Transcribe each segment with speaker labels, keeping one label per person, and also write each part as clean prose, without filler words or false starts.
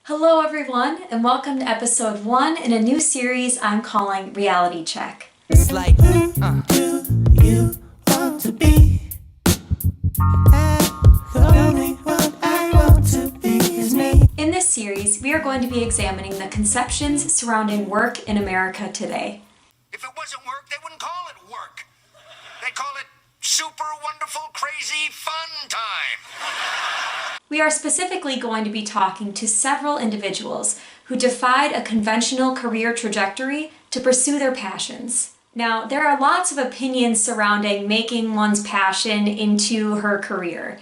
Speaker 1: Hello everyone, and welcome to episode 1 in a new series I'm calling Reality Check.
Speaker 2: It's like, who do you want to be? The only one I want to be is me.
Speaker 1: In this series, we are going to be examining the conceptions surrounding work in America today.
Speaker 3: If it wasn't work, they wouldn't call it work. They'd call it super wonderful, crazy, fun time.
Speaker 1: We are specifically going to be talking to several individuals who defied a conventional career trajectory to pursue their passions. Now, there are lots of opinions surrounding making one's passion into her career.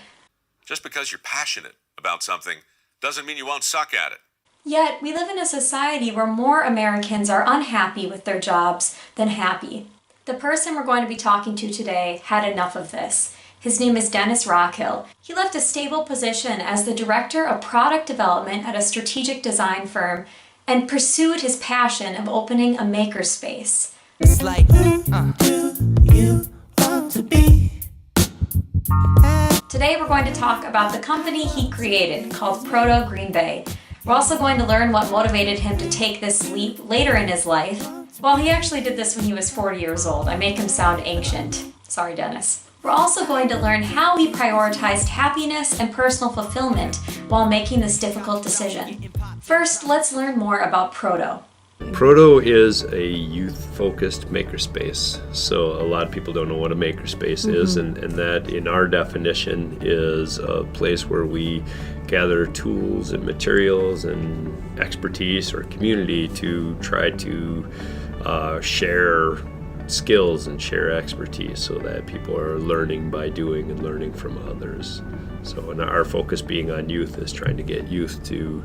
Speaker 4: Just because you're passionate about something doesn't mean you won't suck at it.
Speaker 1: Yet, we live in a society where more Americans are unhappy with their jobs than happy. The person we're going to be talking to today had enough of this. His name is Dennis Rockhill. He left a stable position as the director of product development at a strategic design firm and pursued his passion of opening a makerspace.
Speaker 2: It's like, who do you want to be?
Speaker 1: Today we're going to talk about the company he created called Proto GB. We're also going to learn what motivated him to take this leap later in his life. Well, he actually did this when he was 40 years old. I make him sound ancient. Sorry, Dennis. We're also going to learn how he prioritized happiness and personal fulfillment while making this difficult decision. First, let's learn more about Proto.
Speaker 5: Proto is a youth-focused makerspace. So a lot of people don't know what a makerspace is, and that in our definition is a place where we gather tools and materials and expertise or community to try to share skills and share expertise so that people are learning by doing and learning from others. So and our focus being on youth is trying to get youth to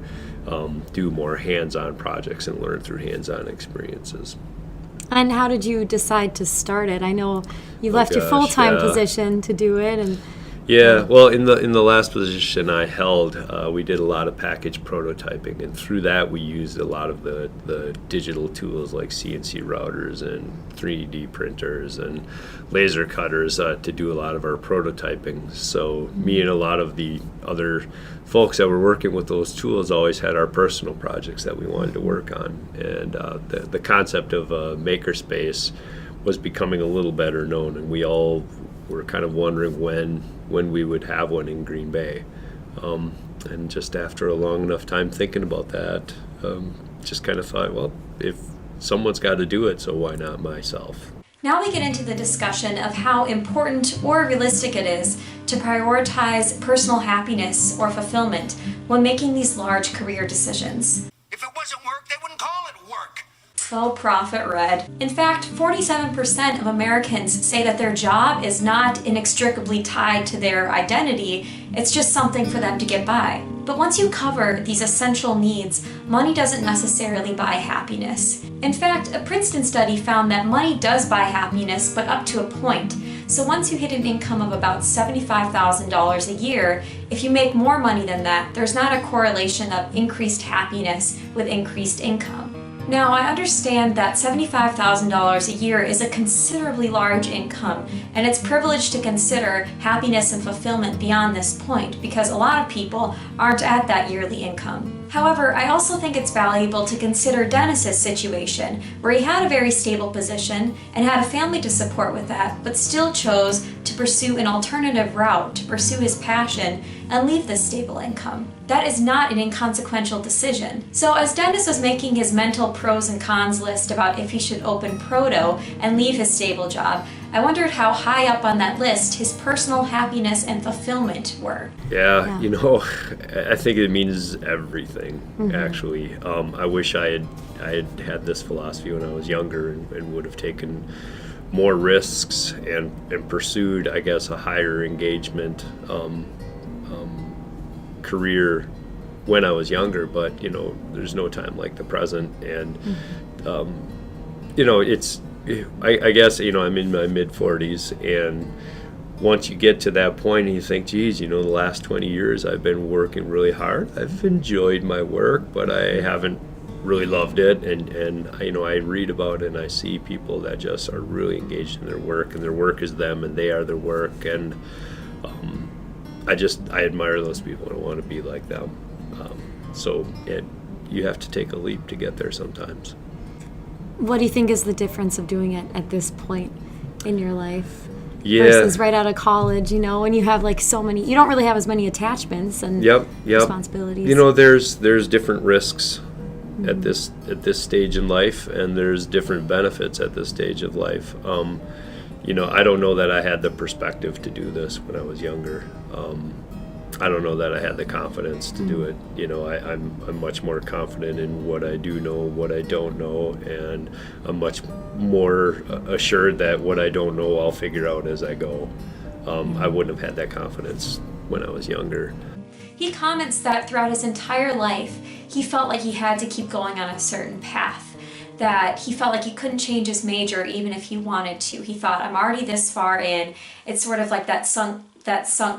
Speaker 5: do more hands-on projects and learn through hands-on experiences.
Speaker 6: And how did you decide to start it? I know you left your full-time position to do it, and
Speaker 5: well, in the last position I held, we did a lot of package prototyping, and through that we used a lot of the digital tools like CNC routers and 3D printers and laser cutters to do a lot of our prototyping. So me and a lot of the other folks that were working with those tools always had our personal projects that we wanted to work on, and the concept of a makerspace was becoming a little better known, and we all were kind of wondering when we would have one in Green Bay. And just after a long enough time thinking about that, just kind of thought, well, if someone's got to do it, so why not myself?
Speaker 1: Now we get into the discussion of how important or realistic it is to prioritize personal happiness or fulfillment when making these large career decisions.
Speaker 3: If it wasn't work, they wouldn't call it work.
Speaker 1: Oh, Prophet Red. In fact, 47% of Americans say that their job is not inextricably tied to their identity, it's just something for them to get by. But once you cover these essential needs, money doesn't necessarily buy happiness. In fact, a Princeton study found that money does buy happiness, but up to a point. So once you hit an income of about $75,000 a year, if you make more money than that, there's not a correlation of increased happiness with increased income. Now, I understand that $75,000 a year is a considerably large income, and it's privileged to consider happiness and fulfillment beyond this point because a lot of people aren't at that yearly income. However, I also think it's valuable to consider Dennis's situation, where he had a very stable position and had a family to support with that, but still chose to pursue an alternative route to pursue his passion and leave this stable income. That is not an inconsequential decision. So as Dennis was making his mental pros and cons list about if he should open Proto and leave his stable job, I wondered how high up on that list his personal happiness and fulfillment were.
Speaker 5: Yeah. I think it means everything, actually. I wish I had this philosophy when I was younger and would have taken more risks and pursued, I guess, a higher engagement career when I was younger. But there's no time like the present, and it's I guess I'm in my mid-40s, and once you get to that point and you think, geez, the last 20 years I've been working really hard. I've enjoyed my work, but I haven't really loved it, and I read about it and I see people that just are really engaged in their work, and their work is them and they are their work, and I admire those people and I want to be like them. So you have to take a leap to get there sometimes.
Speaker 6: What do you think is the difference of doing it at this point in your life
Speaker 5: Yeah.
Speaker 6: versus right out of college, you know, when you have like so many, you don't really have as many attachments and
Speaker 5: Yep.
Speaker 6: responsibilities.
Speaker 5: You know, there's different risks at this stage in life, and there's different benefits at this stage of life. You know, I don't know that I had the perspective to do this when I was younger. I don't know that I had the confidence to do it. You know, I'm much more confident in what I do know, what I don't know, and I'm much more assured that what I don't know I'll figure out as I go. I wouldn't have had that confidence when I was younger.
Speaker 1: He comments that throughout his entire life, he felt like he had to keep going on a certain path, that he felt like he couldn't change his major even if he wanted to. He thought, I'm already this far in. It's sort of like that sunk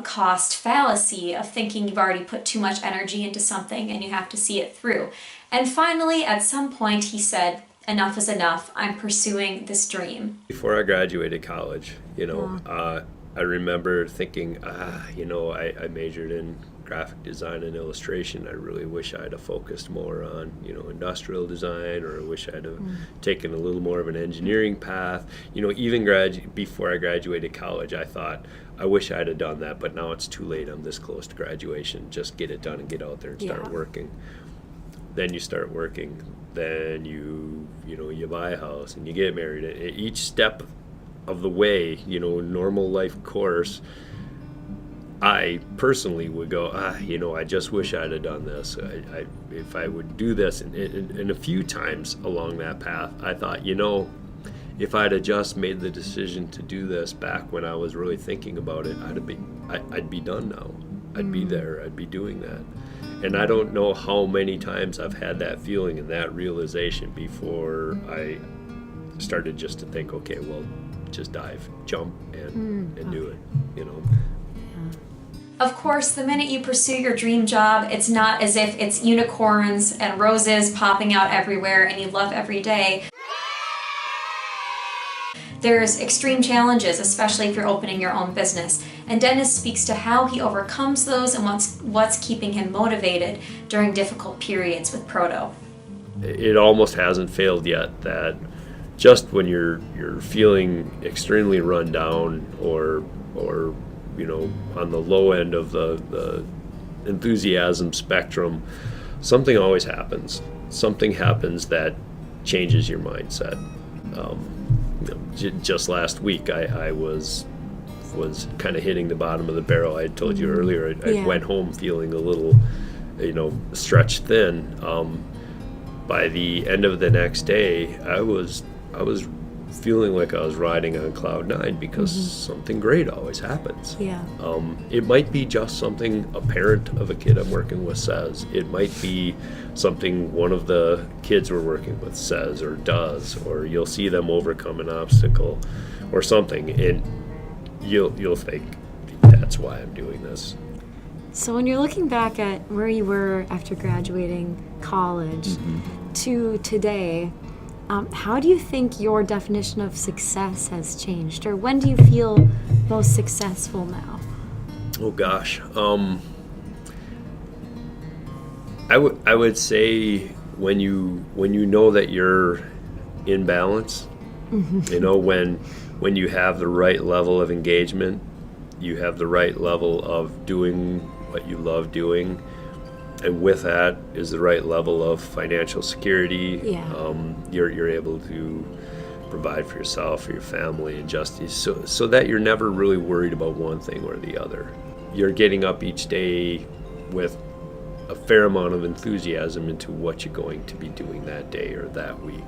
Speaker 1: cost fallacy of thinking you've already put too much energy into something and you have to see it through. And finally, at some point, he said, enough is enough. I'm pursuing this dream.
Speaker 5: Before I graduated college, you know, I remember thinking, you know, I majored in graphic design and illustration. I really wish I'd have focused more on, you know, industrial design, or I wish I'd have taken a little more of an engineering path. You know, even before I graduated college, I thought, I wish I'd have done that, but now it's too late. I'm this close to graduation. Just get it done and get out there and start working. Then you start working. Then you buy a house and you get married. Each step of the way, you know, normal life course, I personally would go, you know, I just wish I'd have done this. If I would do this, and a few times along that path, I thought, you know, if I'd have just made the decision to do this back when I was really thinking about it, I'd be done now. I'd be there. I'd be doing that. And I don't know how many times I've had that feeling and that realization before I started just to think, okay, well, just dive, jump, and do it, you know.
Speaker 1: Of course, the minute you pursue your dream job, it's not as if it's unicorns and roses popping out everywhere and you love every day. There's extreme challenges, especially if you're opening your own business. And Dennis speaks to how he overcomes those and what's keeping him motivated during difficult periods with Proto.
Speaker 5: It almost hasn't failed yet that just when you're feeling extremely run down or you know, on the low end of the enthusiasm spectrum, something always happens. Something happens that changes your mindset. You know, just last week, I was kind of hitting the bottom of the barrel. I told you earlier, I went home feeling a little, you know, stretched thin. By the end of the next day, I was feeling like I was riding on cloud nine because something great always happens.
Speaker 6: Yeah.
Speaker 5: It might be just something a parent of a kid I'm working with says. It might be something one of the kids we're working with says or does, or you'll see them overcome an obstacle or something, and you'll think, that's why I'm doing this.
Speaker 6: So when you're looking back at where you were after graduating college to today, how do you think your definition of success has changed, or when do you feel most successful now?
Speaker 5: Oh gosh, I would say when you know that you're in balance, you know, when you have the right level of engagement, you have the right level of doing what you love doing, and with that is the right level of financial security. You're able to provide for yourself, for your family, and justice, so that you're never really worried about one thing or the other. You're getting up each day with a fair amount of enthusiasm into what you're going to be doing that day or that week.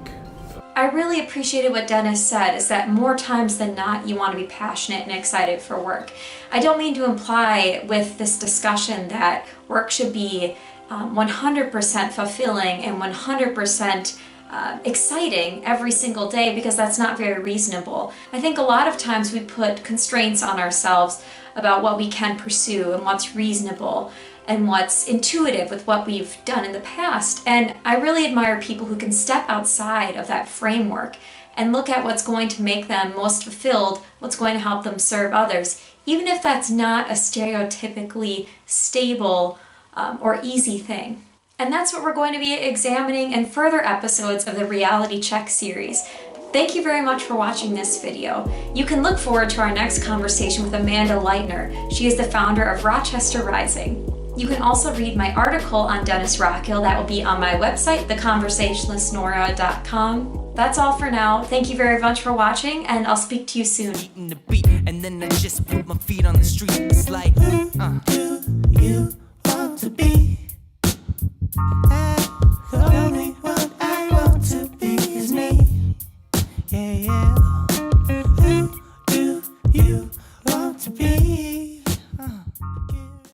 Speaker 1: I really appreciated what Dennis said, is that more times than not, you want to be passionate and excited for work. I don't mean to imply with this discussion that work should be 100% fulfilling and 100% exciting every single day, because that's not very reasonable. I think a lot of times we put constraints on ourselves about what we can pursue and what's reasonable and what's intuitive with what we've done in the past. And I really admire people who can step outside of that framework and look at what's going to make them most fulfilled, what's going to help them serve others, even if that's not a stereotypically stable or easy thing. And that's what we're going to be examining in further episodes of the Reality Check series. Thank you very much for watching this video. You can look forward to our next conversation with Amanda Leitner. She is the founder of Rochester Rising. You can also read my article on Dennis Rockhill. That will be on my website, theconversationalistne.com. That's all for now. Thank you very much for watching, and I'll speak to you soon.
Speaker 2: Eating the beat, and then I just put my feet on the street. It's like, who do you want to be?